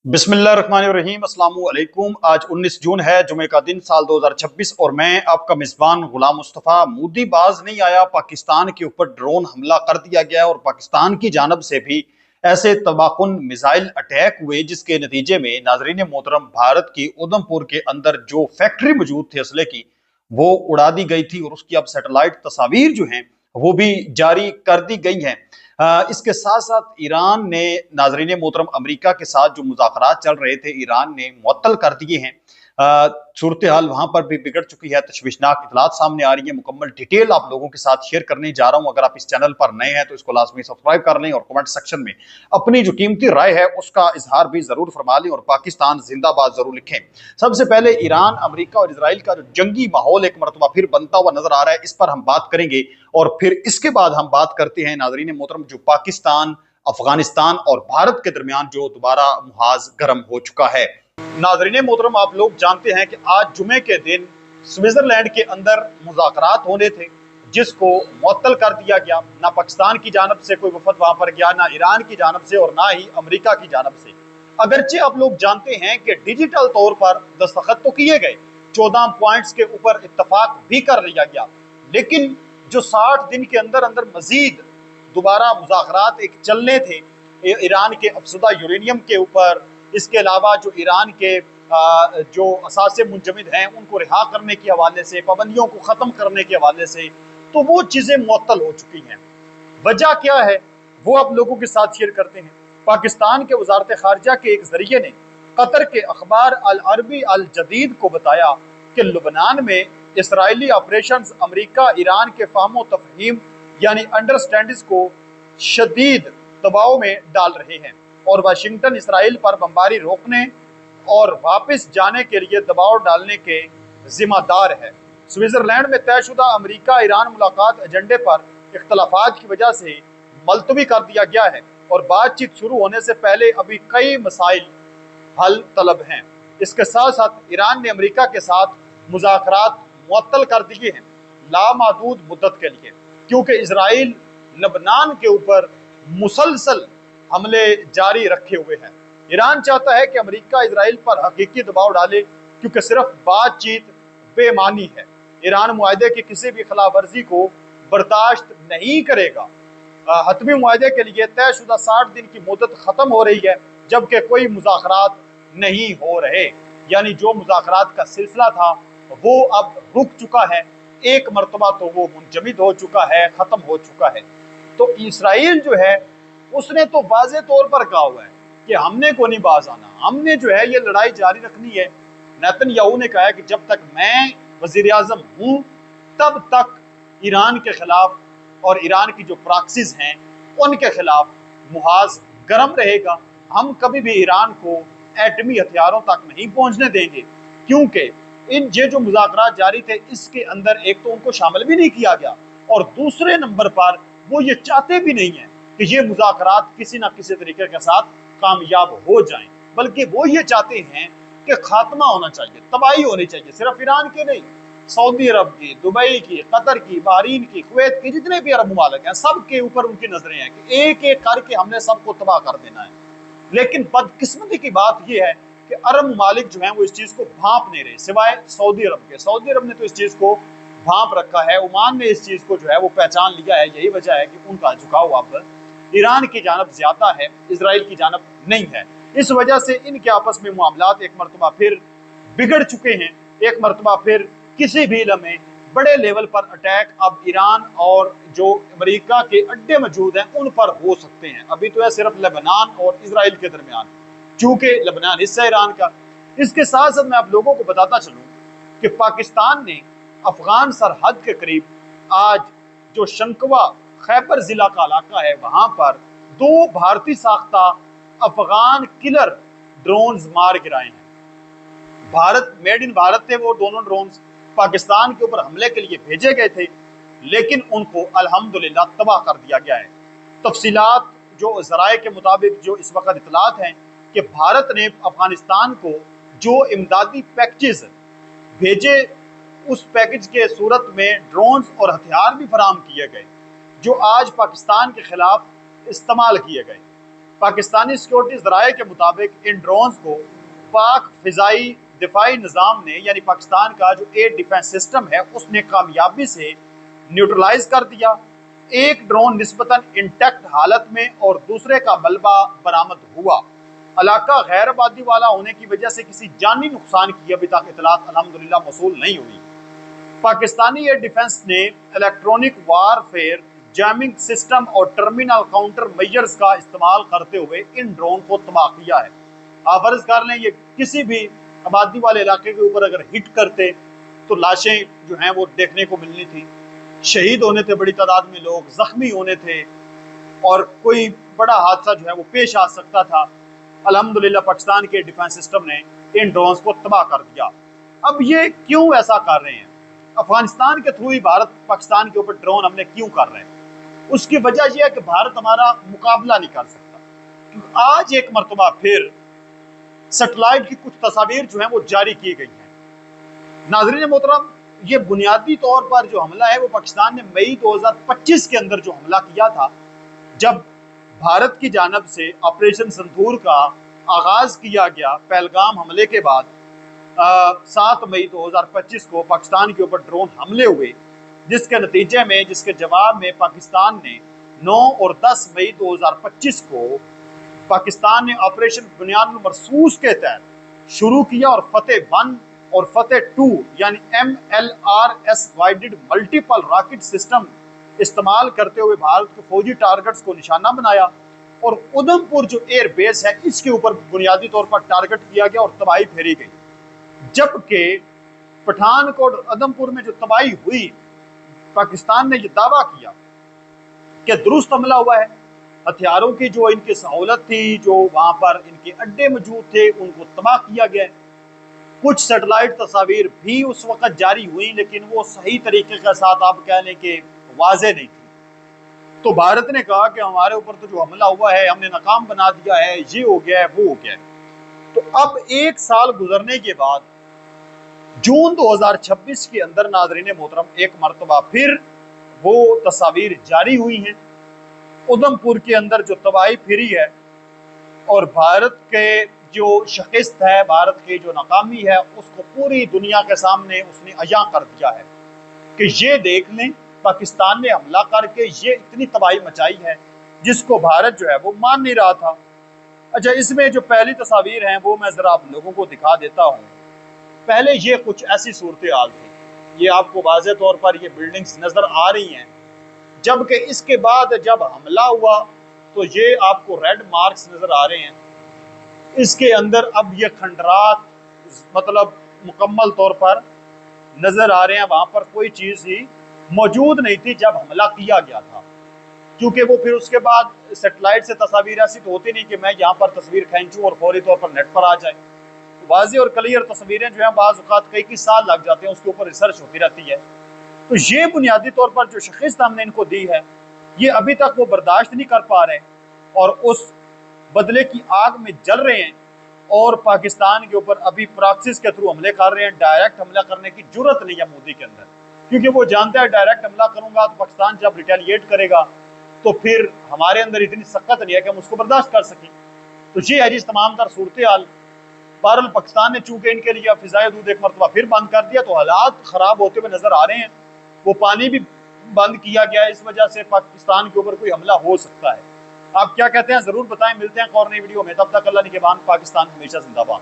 बिस्मिल्लाहिर्रहमानिर्रहीम अस्सलाम वालेकुम। आज 19 जून है, जुमे का दिन, साल 2026, और मैं आपका मेज़बान गुलाम मुस्तफ़ा। मोदी बाज नहीं आया, पाकिस्तान के ऊपर ड्रोन हमला कर दिया गया और पाकिस्तान की जानब से भी ऐसे तबाहकुन मिसाइल अटैक हुए जिसके नतीजे में नाजरीन मोहतरम भारत की उधमपुर के अंदर जो फैक्ट्री मौजूद थी असले की, वो उड़ा दी गई थी और उसकी अब सैटेलाइट तस्वीर जो हैं वो भी जारी कर दी गई हैं। इसके साथ साथ ईरान ने, नाजरीन मोहतरम, अमेरिका के साथ जो मुज़ाकरात चल रहे थे ईरान ने मुअत्तल कर दिए हैं। सूरत हाल वहां पर भी बिगड़ चुकी है, तशवीशनाक इतलात सामने आ रही है। मुकम्मल डिटेल आप लोगों के साथ शेयर करने जा रहा हूं। अगर आप इस चैनल पर नए हैं तो इसको लाजमी सब्सक्राइब कर लें और कमेंट सेक्शन में अपनी जो कीमती राय है उसका इजहार भी जरूर फरमा लें और पाकिस्तान जिंदाबाद जरूर लिखें। सबसे पहले ईरान, अमेरिका और इसराइल का जो जंगी माहौल एक मरतबा फिर बनता हुआ नजर आ रहा है, इस पर हम बात करेंगे। और फिर इसके बाद हम बात करते हैं नाजरीन मोहतरम, जो पाकिस्तान, अफगानिस्तान और भारत के दरमियान जो दोबारा मुहाज गर्म हो चुका है। नाजरीन मोहतरम, आप लोग जानते हैं कि आज जुमे के दिन स्विट्जरलैंड के अंदर मुज़ाकरात होने थे जिसको मुअत्तल कर दिया गया। ना पाकिस्तान की जानब से कोई वफद वहां पर गया, ना ईरान की जानब से और ना ही अमेरिका की जानब से। अगरचे आप लोग जानते हैं कि डिजिटल तौर पर दस्तखत तो किए गए, 14 पॉइंट्स के ऊपर इत्तफाक भी कर लिया गया, लेकिन जो 60 दिन के अंदर अंदर मजीद दोबारा मुज़ाकरात एक चलने थे ईरान के अफसुदा यूरेनियम के ऊपर, इसके अलावा जो ईरान के जो असासे मुंजमद हैं उनको रिहा करने के हवाले से, पाबंदियों को ख़त्म करने के हवाले से, तो वो चीज़ें मुअत्तल हो चुकी हैं। वजह क्या है वो आप लोगों के साथ शेयर करते हैं। पाकिस्तान के वजारत खारजा के एक जरिए ने कतर के अखबार अल अरबी अल जदीद को बताया कि लुबनान में इसराइली ऑपरेशन अमेरिका ईरान के फ़हम तफहीम यानी अंडरस्टैंडिंग को शदीद दबाव में डाल रहे हैं और वाशिंगटन इसराइल पर बमबारी रोकने और वापस जाने के लिए दबाव डालने के जिम्मेदार है। स्विट्जरलैंड में तयशुदा अमेरिका ईरान मुलाकात एजेंडे पर इख्तलाफात की वजह से मुलतवी कर दिया गया है और बातचीत शुरू होने से पहले अभी कई मसाइल हल तलब हैं। इसके साथ साथ ईरान ने अमेरिका के साथ मुज़ाकरात मुअत्तल कर दिए हैं लामहदूद मुद्दत के लिए, क्योंकि इसराइल लबनान के ऊपर मुसलसल हमले जारी रखे हुए हैं। ईरान चाहता है कि अमेरिका इसराइल पर हकीकी दबाव डाले, क्योंकि सिर्फ बातचीत बेमानी है। ईरान मुआहदे की किसी भी खिलाफ वर्जी को बर्दाश्त नहीं करेगा। हतमी मुआहदे के लिए तयशुदा 60 दिन की मुद्दत ख़त्म हो रही है, जबकि कोई मुज़ाकरात नहीं हो रहे। यानी जो मुज़ाकरात का सिलसिला था वो अब रुक चुका है, एक मरतबा तो वो मुंजमद हो चुका है, ख़त्म हो चुका है। तो इसराइल जो है उसने तो वाज़े तौर पर कहा हुआ है कि हमने को नहीं बाज आना, हमने जो है ये लड़ाई जारी रखनी है। नेतन्याहू ने कहा है कि जब तक मैं वज़ीर आज़म हूँ तब तक ईरान के खिलाफ और ईरान की जो प्रॉक्सीज हैं उनके खिलाफ मुहाज गर्म रहेगा। हम कभी भी ईरान को एटमी हथियारों तक नहीं पहुंचने देंगे, क्योंकि इन ये जो मुज़ाकरात जारी थे इसके अंदर एक तो उनको शामिल भी नहीं किया गया और दूसरे नंबर पर वो ये चाहते भी नहीं है कि ये मुज़ाकरात किसी ना किसी तरीके के साथ कामयाब हो जाएं, बल्कि वो ये चाहते हैं कि खात्मा होना चाहिए, तबाही होनी चाहिए। सिर्फ ईरान के नहीं, सऊदी अरब की, दुबई की, कतर की, बहरीन की, कुवैत की, जितने भी अरब मुमालिक हैं सब के ऊपर उनकी नजरें हैं कि एक एक करके हमने सबको तबाह कर देना है। लेकिन बदकिस्मती की बात यह है कि अरब मुमालिक जो हैं वो इस चीज़ को भांप नहीं रहे, सिवाय सऊदी अरब के। सऊदी अरब ने तो इस चीज़ को भांप रखा है, ओमान ने इस चीज़ को जो है वो पहचान लिया है। यही वजह है कि उनका झुकाव अब ईरान की जानब ज्यादा है, इसराइल की जानब नहीं है। इस वजह से इनके आपस में मामलात एक मरतबा फिर बिगड़ चुके हैं। एक मरतबा फिर किसी भी लम्हे बड़े लेवल पर अटैक अब ईरान और जो अमेरिका के अड्डे मौजूद हैं उन पर हो सकते हैं। अभी तो है सिर्फ लेबनान और इसराइल के दरमियान, चूंकि लेबनान हिस्सा ईरान का। इसके साथ साथ मैं आप लोगों को बताता चलूं कि पाकिस्तान ने अफगान सरहद के करीब आज जो शंकवा खैबर जिला का इलाका है वहां पर 2 भारतीय साख्ता अफगान किलर ड्रोन्स मार गिराए हैं। भारत, मेड इन भारत थे वो दोनों ड्रोन्स, पाकिस्तान के ऊपर हमले के लिए भेजे गए थे, लेकिन उनको अल्हम्दुलिल्लाह तबाह कर दिया गया है। तफसीलात जो ज़राए के मुताबिक जो इस वक्त इतलात हैं कि भारत ने अफगानिस्तान को जो इमदादी पैकेजेस भेजे उस पैकेज के सूरत में ड्रोन्स और हथियार भी फराहम किए गए जो आज पाकिस्तान के खिलाफ इस्तेमाल किए गए। پاکستانی سیکورٹی ذرائع کے مطابق ان ڈرونز کو پاک فضائی دفاعی نظام نے یعنی پاکستان کا جو ایئر ڈیفنس سسٹم ہے اس نے کامیابی سے نیوٹرلائز کر دیا۔ ایک ڈرون نسبتاً انٹیکٹ حالت میں اور دوسرے کا ملبہ برآمد ہوا۔ علاقہ غیر آبادی والا ہونے کی وجہ سے کسی جانی نقصان کی ابھی تک اطلاعات الحمدللہ موصول نہیں ہوئی۔ پاکستانی ایئر ڈیفنس نے الیکٹرونک وار فیئر، جیمنگ سسٹم اور ٹرمینل کاؤنٹر میجرز کا استعمال کرتے ہوئے ان ڈرون کو تباہ کیا ہے۔ آپ فرض کر لیں یہ کسی بھی آبادی والے علاقے کے اوپر اگر ہٹ کرتے تو لاشیں جو ہیں وہ دیکھنے کو ملنی تھی، شہید ہونے تھے بڑی تعداد میں لوگ، زخمی ہونے تھے اور کوئی بڑا حادثہ جو ہے وہ پیش آ سکتا تھا۔ الحمدللہ پاکستان کے ڈیفنس سسٹم نے ان ڈرونز کو تباہ کر دیا۔ اب یہ کیوں ایسا کر رہے ہیں؟ افغانستان کے تھرو ہی بھارت پاکستان کے اوپر ڈرون حملے کیوں کر رہے ہیں؟ اس کی وجہ یہ ہے کہ بھارت ہمارا مقابلہ نہیں کر سکتا، کیونکہ آج ایک مرتبہ پھر سیٹلائٹ کی کچھ تصاویر جو ہیں وہ جاری کی گئی ہیں۔ ناظرین محترم، یہ بنیادی طور پر جو حملہ ہے وہ پاکستان نے مئی 2025 کے اندر جو حملہ کیا تھا، جب بھارت کی جانب سے آپریشن سندور کا آغاز کیا گیا پہلگام حملے کے بعد 7 مئی 2025 کو پاکستان کے اوپر ڈرون حملے ہوئے، جس کے نتیجے میں جس کے جواب میں پاکستان نے 9 اور 10 مئی 2025 کو پاکستان نے آپریشن بنیاد المرصوص کے تحت شروع کیا اور فتح 1 اور فتح 2 یعنی MLRS guided multiple rocket system استعمال کرتے ہوئے بھارت کے فوجی ٹارگٹس کو نشانہ بنایا اور ادھم پور جو ایئر بیس ہے اس کے اوپر بنیادی طور پر ٹارگٹ کیا گیا اور تباہی پھیری گئی۔ جبکہ پٹھان کوٹ اور ادھم پور میں جو تباہی ہوئی، پاکستان نے یہ دعویٰ کیا کہ درست حملہ ہوا ہے، ہتھیاروں کی جو ان کی سہولت تھی، جو وہاں پر ان کے اڈے موجود تھے، ان کو تباہ کیا گیا ہے۔ کچھ سیٹلائٹ تصاویر بھی اس وقت جاری ہوئی لیکن وہ صحیح طریقے کے ساتھ آپ کہہ لیں کہ واضح نہیں تھی۔ تو بھارت نے کہا کہ ہمارے اوپر تو جو حملہ ہوا ہے ہم نے ناکام بنا دیا ہے، یہ ہو گیا ہے، وہ ہو گیا ہے۔ تو اب 1 سال گزرنے کے بعد جون 2026 کے اندر ناظرین محترم ایک مرتبہ پھر وہ تصاویر جاری ہوئی ہیں ادھم پور کے اندر جو تباہی پھری ہے، اور بھارت کے جو شکست ہے، بھارت کی جو ناکامی ہے، اس کو پوری دنیا کے سامنے اس نے عیاں کر دیا ہے کہ یہ دیکھ لیں پاکستان نے حملہ کر کے یہ اتنی تباہی مچائی ہے جس کو بھارت جو ہے وہ مان نہیں رہا تھا۔ اچھا، اس میں جو پہلی تصاویر ہیں وہ میں ذرا آپ لوگوں کو دکھا دیتا ہوں۔ پہلے یہ کچھ ایسی صورتحال تھی، یہ آپ کو واضح طور پر یہ بلڈنگز نظر آ رہی ہیں، جبکہ اس کے بعد جب حملہ ہوا تو یہ آپ کو ریڈ مارکس نظر آ رہے ہیں۔ اس کے اندر اب یہ کھنڈرات مطلب مکمل طور پر نظر آ رہے ہیں، وہاں پر کوئی چیز ہی موجود نہیں تھی جب حملہ کیا گیا تھا، کیونکہ وہ پھر اس کے بعد سیٹلائٹ سے تصاویر ایسی تو ہوتی نہیں کہ میں یہاں پر تصویر کھینچوں اور فوری طور پر نیٹ پر آ جائے۔ واضح اور کلیئر تصویریں جو ہیں بعض اوقات کئی سال لگ جاتے ہیں، اس کے اوپر ریسرچ ہوتی رہتی ہے۔ تو یہ بنیادی طور پر جو شکست ہم نے ان کو دی ہے، یہ ابھی تک وہ برداشت نہیں کر پا رہے اور اس بدلے کی آگ میں جل رہے ہیں، اور پاکستان کے اوپر ابھی پراکسس کے تھرو حملے کر رہے ہیں۔ ڈائریکٹ حملہ کرنے کی جرت نہیں ہے مودی کے اندر، کیونکہ وہ جانتا ہے ڈائریکٹ حملہ کروں گا تو پاکستان جب ریٹیلیٹ کرے گا تو پھر ہمارے اندر اتنی سخت نہیں ہے کہ ہم اس کو برداشت کر سکیں۔ تو یہ ہے جس تمام تر صورتحال۔ بہرحال پاکستان نے چونکہ ان کے لیے فضائی حدود ایک مرتبہ پھر بند کر دیا تو حالات خراب ہوتے ہوئے نظر آ رہے ہیں۔ وہ پانی بھی بند کیا گیا ہے، اس وجہ سے پاکستان کے اوپر کوئی حملہ ہو سکتا ہے۔ آپ کیا کہتے ہیں ضرور بتائیں۔ ملتے ہیں ایک اور نئی ویڈیو میں، تب تک اللہ نگہبان، پاکستان ہمیشہ زندہ باد۔